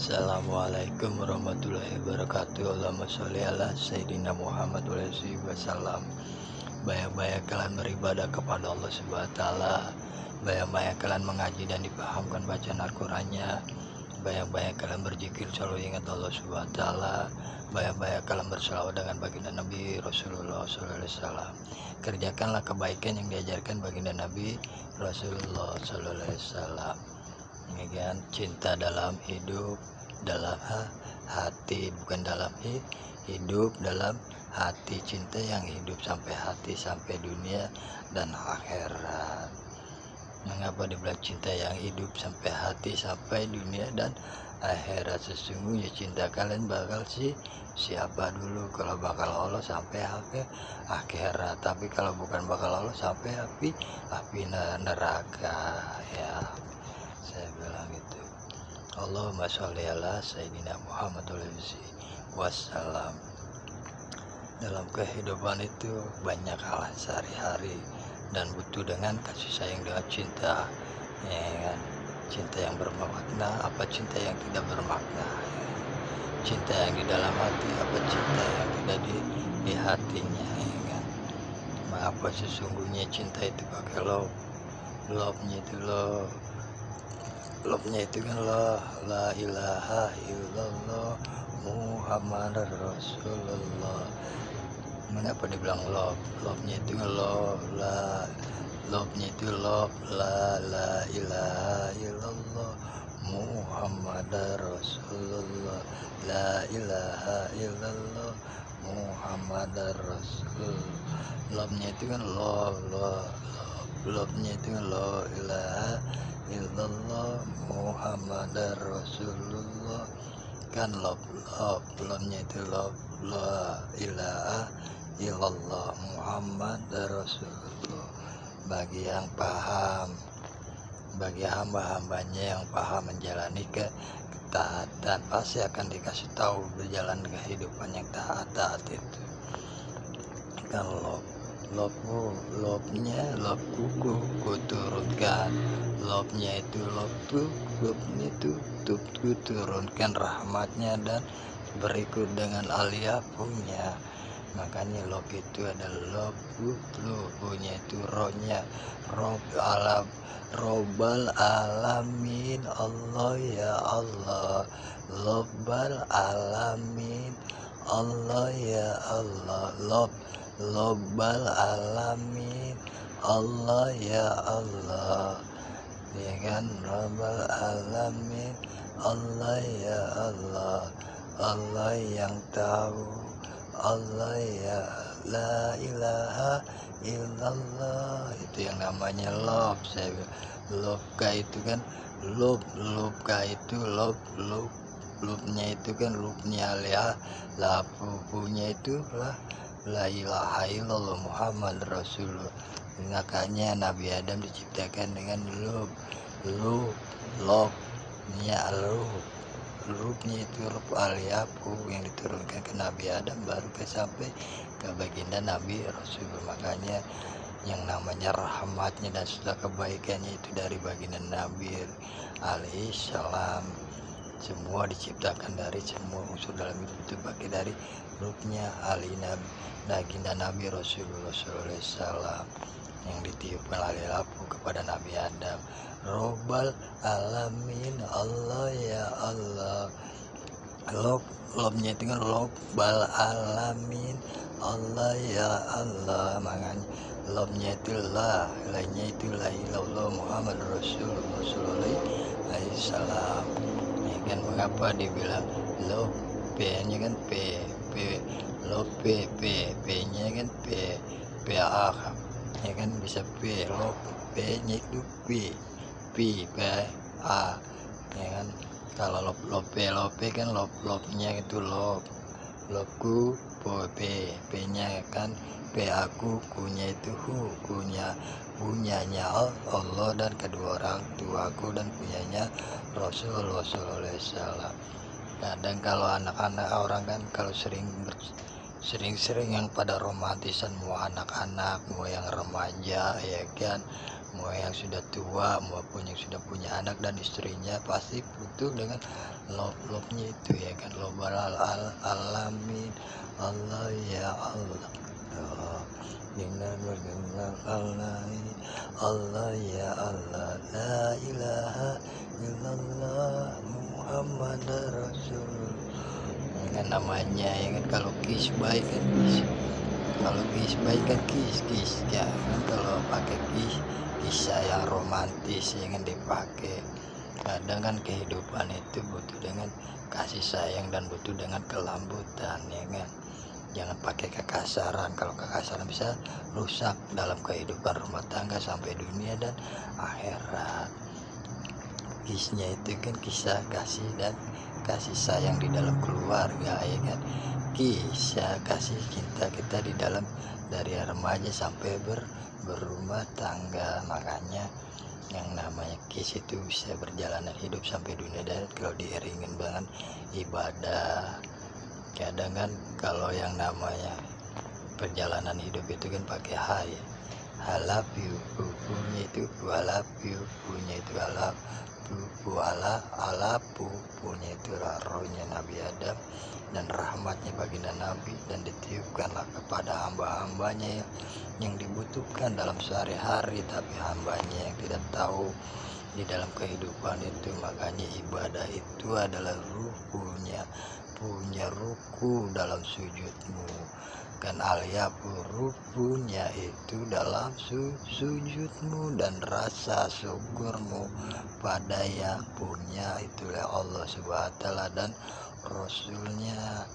Assalamualaikum warahmatullahi wabarakatuh. Allahumma sholli ala Sayyidina Muhammad wa alihi wasallam. Banyak-banyak kalian beribadah kepada Allah Subhanahu wa taala. Banyak-banyak kalian mengaji dan dipahamkan bacaan Al-Qur'annya. Banyak-banyak kalian berzikir selalu ingat Allah Subhanahu wa taala. Banyak-banyak kalian berselawat dengan baginda Nabi Rasulullah sallallahu alaihi wasallam. Kerjakanlah kebaikan yang diajarkan baginda Nabi Rasulullah sallallahu alaihi wasallam. Ini kan cinta dalam hidup, dalam hati, bukan dalam hidup, dalam hati. Cinta yang hidup sampai hati, sampai dunia dan akhirat. Mengapa dibilang cinta yang hidup sampai hati, sampai dunia dan akhirat? Sesungguhnya cinta kalian bakal siapa dulu? Kalau bakal Allah sampai akhirat, tapi kalau bukan bakal Allah sampai api neraka ya. Saya bilang gitu. Allahumma sholli ala Sayyidina Muhammad wasallam. Dalam kehidupan itu banyak hal sehari-hari dan butuh dengan kasih sayang, dengan cinta, ya kan? Cinta yang bermakna apa cinta yang tidak bermakna, ya. Cinta yang di dalam hati apa cinta yang tidak di hatinya, ya kan? Apa sesungguhnya cinta itu pakai love-nya itu love-nya itu kan la ilaha illallah Muhammad Rasulullah. Mengapa dibilang love-nya itu love-nya itu la ilaha illallah Muhammad Rasulullah, la ilaha illallah Muhammad Rasulullah. Love-nya itu kan love-nya itu kan la ilaha illallah Muhammad Rasulullah. Kan love-nya itu la ilaha illallah Muhammad Rasulullah. Bagi yang paham, bagi hamba-hambanya yang paham menjalani ketaatan, pasti akan dikasih tahu berjalan kehidupan yang taat itu. Kan love-nya ku turunkan, love-nya itu love-nya itu ku turunkan rahmatnya dan berikut dengan aliapunya. Makanya love itu adalah love-nya itu rohnya, Robbal alamin Allah ya Allah, Robbal alamin Allah ya Allah, Robbal alamin Allah ya Allah, ya kan? Robbal alamin Allah ya Allah, Allah yang tahu, Allah ya la ilaha illallah. Itu yang namanya love. Saya love itu kan love itu love-nya itu kan love-nya punya itu la ilaha illallah Muhammad Rasulullah. Makanya Nabi Adam diciptakan dengan love-nya Ruhnya itu ruh aliapu yang diturunkan ke Nabi Adam baru sampai ke baginda Nabi Rasulullah. Makanya yang namanya rahmatnya dan sudah kebaikannya itu dari baginda Nabi alaihi salam. Semua diciptakan dari semua unsur dalam hidup itu pakai dari ruhnya baginda Nabi Rasulullah sallallahu alaihi wasallam yang ditiupkan aliapu kepada Nabi Adam. Robbal alamin Allah ya Allah, love-nya itu kan Robbal alamin Allah ya Allah. Makanya love-nya itu la-nya itu la ilallah Muhammad Rasulullah sallallahu alaihi wasallam. Ya kan, mengapa dibilang love? P-nya kan love P-nya kan P-A, ya kan, bisa P love, P-nya itu P-A, ya kan. Kalau love kan love-nya itu loveku, P-nya kan P aku, ku-nya itu punyanya Allah dan kedua orang tuaku dan punyanya Rasulullah sallallahu alaihi wasallam. Kadang kalau anak-anak orang kan kalau sering yang pada romantisan, mau anak-anak mau yang remaja, ya kan, mau yang sudah tua maupun yang sudah punya anak dan istrinya pasti butuh dengan love-nya itu ya kan, lobbal alamin Allah ya Allah. Oh, dengan Allah Allah ya Allah, la ilaha illallah Muhammad Rasul. Dengan namanya ya kan, kalau kis baik kan kis, kalau kis baik kan kis ya kan, kalau pakai kisah yang romantis ya kan dipakai. Kadang kan kehidupan itu butuh dengan kasih sayang dan butuh dengan kelembutan ya kan. Jangan pakai kekasaran, kalau kekasaran bisa rusak dalam kehidupan rumah tangga sampai dunia dan akhirat. Kisnya itu kan kisah kasih dan kasih sayang di dalam keluarga ya kan, kisah kasih cinta kita di dalam dari remaja sampai berumah tangga. Makanya yang namanya kis itu bisa berjalanan hidup sampai dunia dan kalau diiringin banget ibadah. Kadang kan kalau yang namanya perjalanan hidup itu kan pakai hai, I love you, punya itu I love you, punya itu I love you, alapu punya itu rohnya Nabi Adam dan rahmatnya baginda Nabi, dan ditiupkanlah kepada hamba-hambanya yang dibutuhkan dalam sehari-hari, tapi hambanya yang tidak tahu di dalam kehidupan itu. Makanya ibadah itu adalah rukunya, punya ruku dalam sujudmu kan, aliapu rukunya itu dalam sujudmu dan rasa syukurmu pada yang punya itulah Allah Subhanahu wa Ta'ala dan Rasulnya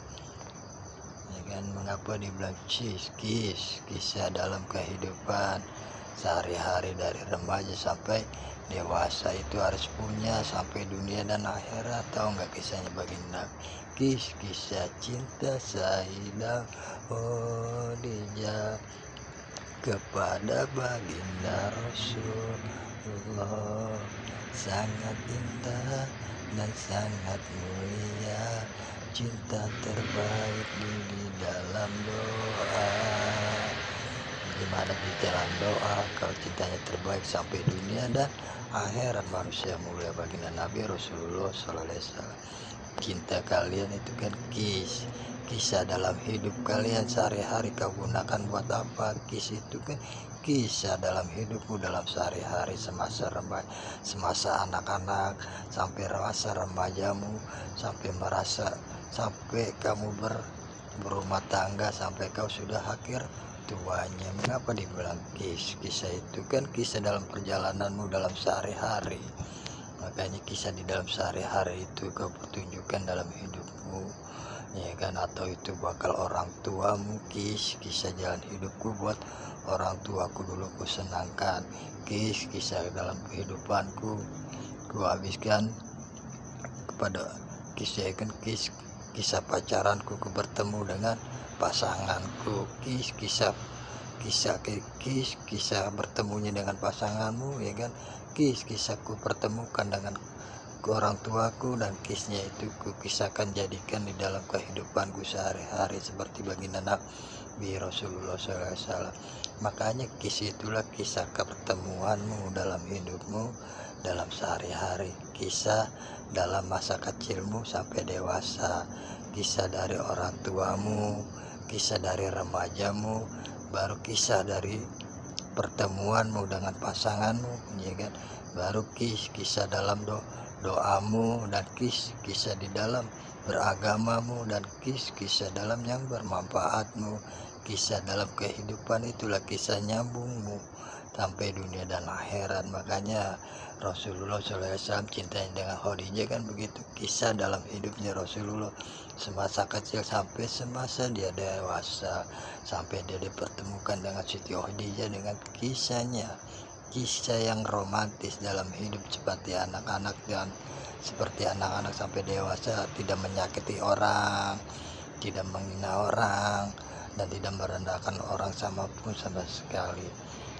ya kan. Mengapa dibilang kisah dalam kehidupan sehari-hari dari remaja sampai dewasa itu harus punya sampai dunia dan akhirat. Tahu nggak kisahnya baginda? Kisah cinta Sayyidah Khadijah kepada baginda Rasulullah sangat indah dan sangat mulia, cinta terbaik di dalam doa. Gimana di dalam doa kalau cintanya terbaik sampai dunia dan akhirat, manusia mulia baginda Nabi Rasulullah SAW. Cinta kalian itu kan kisah dalam hidup kalian sehari-hari kau gunakan buat apa? Kis itu kan kisah dalam hidupmu dalam sehari-hari semasa remaja, semasa anak-anak sampai masa remajamu, sampai kamu berumah tangga, sampai kau sudah akhir tuanya. Mengapa dibilang kisah itu kan kisah dalam perjalananmu dalam sehari-hari. Makanya kisah di dalam sehari-hari itu kau pertunjukkan dalam hidupmu ya kan, atau itu bakal orang tuamu, kisah jalan hidupku buat orang tuaku dulu ku senangkan, kisah dalam kehidupanku ku habiskan kepada kisah kan, kisah pacaranku ku bertemu dengan pasanganku, kisah bertemunya dengan pasanganmu ya kan, kisahku pertemukan dengan orang tuaku, dan kisahnya itu ku kisahkan jadikan di dalam kehidupanku sehari-hari seperti baginda Nabi Rasulullah SAW. Makanya kisah itulah kisah pertemuanmu dalam hidupmu dalam sehari-hari, kisah dalam masa kecilmu sampai dewasa, kisah dari orang tuamu, kisah dari remajamu, baru kisah dari pertemuanmu dengan pasanganmu ya kan, baru kisah dalam doamu, dan kisah di dalam beragamamu, dan kisah dalam yang bermanfaatmu, kisah dalam kehidupan itulah kisah nyambungmu sampai dunia dan akhirat. Makanya Rasulullah SAW cintanya dengan Khadijah kan begitu, kisah dalam hidupnya Rasulullah semasa kecil sampai semasa dia dewasa, sampai dia dipertemukan dengan Siti Khadijah dengan kisahnya, kisah yang romantis dalam hidup seperti anak-anak, dan seperti anak-anak sampai dewasa tidak menyakiti orang, tidak menghina orang, dan tidak merendahkan orang sama sekali.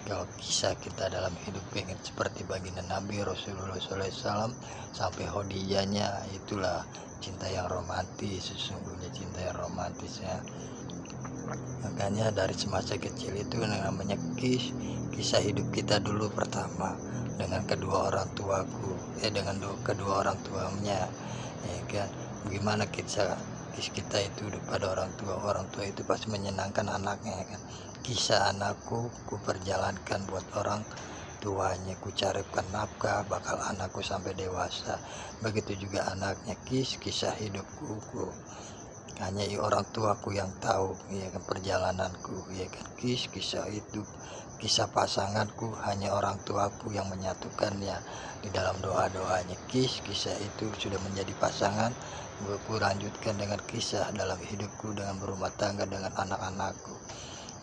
Kalau kisah kita dalam hidup pengen seperti baginda Nabi Rasulullah SAW sampai Khadijahnya, itulah cinta yang romantis, sesungguhnya cinta yang romantis ya. Makanya dari semasa kecil itu yang namanya kisah hidup kita dulu pertama dengan kedua orang tuaku, dengan kedua orang tuanya, ya kan. Bagaimana kita itu pada orang tua itu pasti menyenangkan anaknya, ya kan. Kisah anakku ku perjalankan buat orang tuanya, ku carikan nafkah bakal anakku sampai dewasa. Begitu juga anaknya, kisah hidupku hanya orang tuaku yang tahu, ya kan, perjalananku, ya kan. Kisah itu, kisah pasanganku hanya orang tuaku yang menyatukannya di dalam doa-doanya. Kisah itu sudah menjadi pasangan, ku lanjutkan dengan kisah dalam hidupku dengan berumah tangga dengan anak-anakku.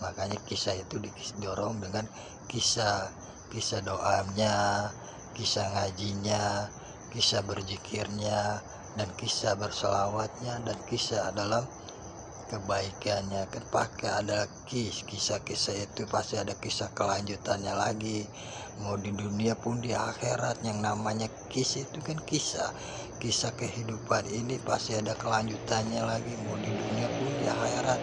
Makanya kisah itu didorong dengan kisah doanya, kisah ngajinya, kisah berzikirnya, dan kisah berselawatnya, dan kisah dalam kebaikannya. Kan pakai ada kisah-kisah itu pasti ada kisah kelanjutannya lagi. Mau di dunia pun di akhirat, yang namanya itu kan kisah kehidupan ini pasti ada kelanjutannya lagi, mau di dunia pun di akhirat.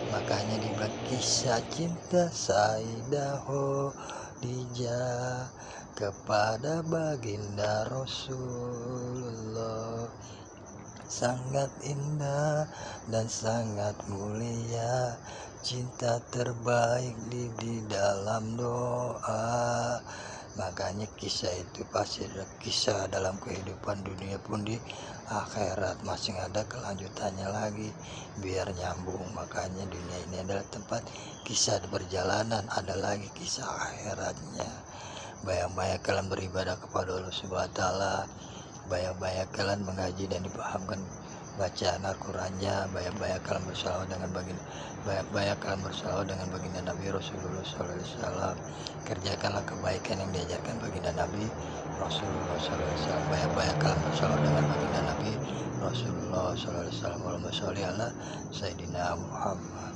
Makanya dibilang kisah cinta Sayyidah Khadijah kepada baginda Rasulullah sangat indah dan sangat mulia, cinta terbaik di dalam doa. Makanya kisah itu pasti ada kisah dalam kehidupan dunia pun di akhirat masih ada kelanjutannya lagi biar nyambung. Makanya dunia ini adalah tempat kisah perjalanan, ada lagi kisah akhiratnya. Banyak-banyak kalian beribadah kepada Allah Subhanahu wa taala, banyak-banyak kalian mengaji dan dipahamkan bacaan Al-Qur'annya, banyak-banyak kalian bersalawat dengan baginda Nabi Rasulullah SAW. Kerjakanlah kebaikan yang diajarkan baginda Nabi Rasulullah SAW. Banyak-banyak kalian bersalawat dengan baginda Nabi Rasulullah SAW. Allahumma sholli ala Sayyidina Muhammad.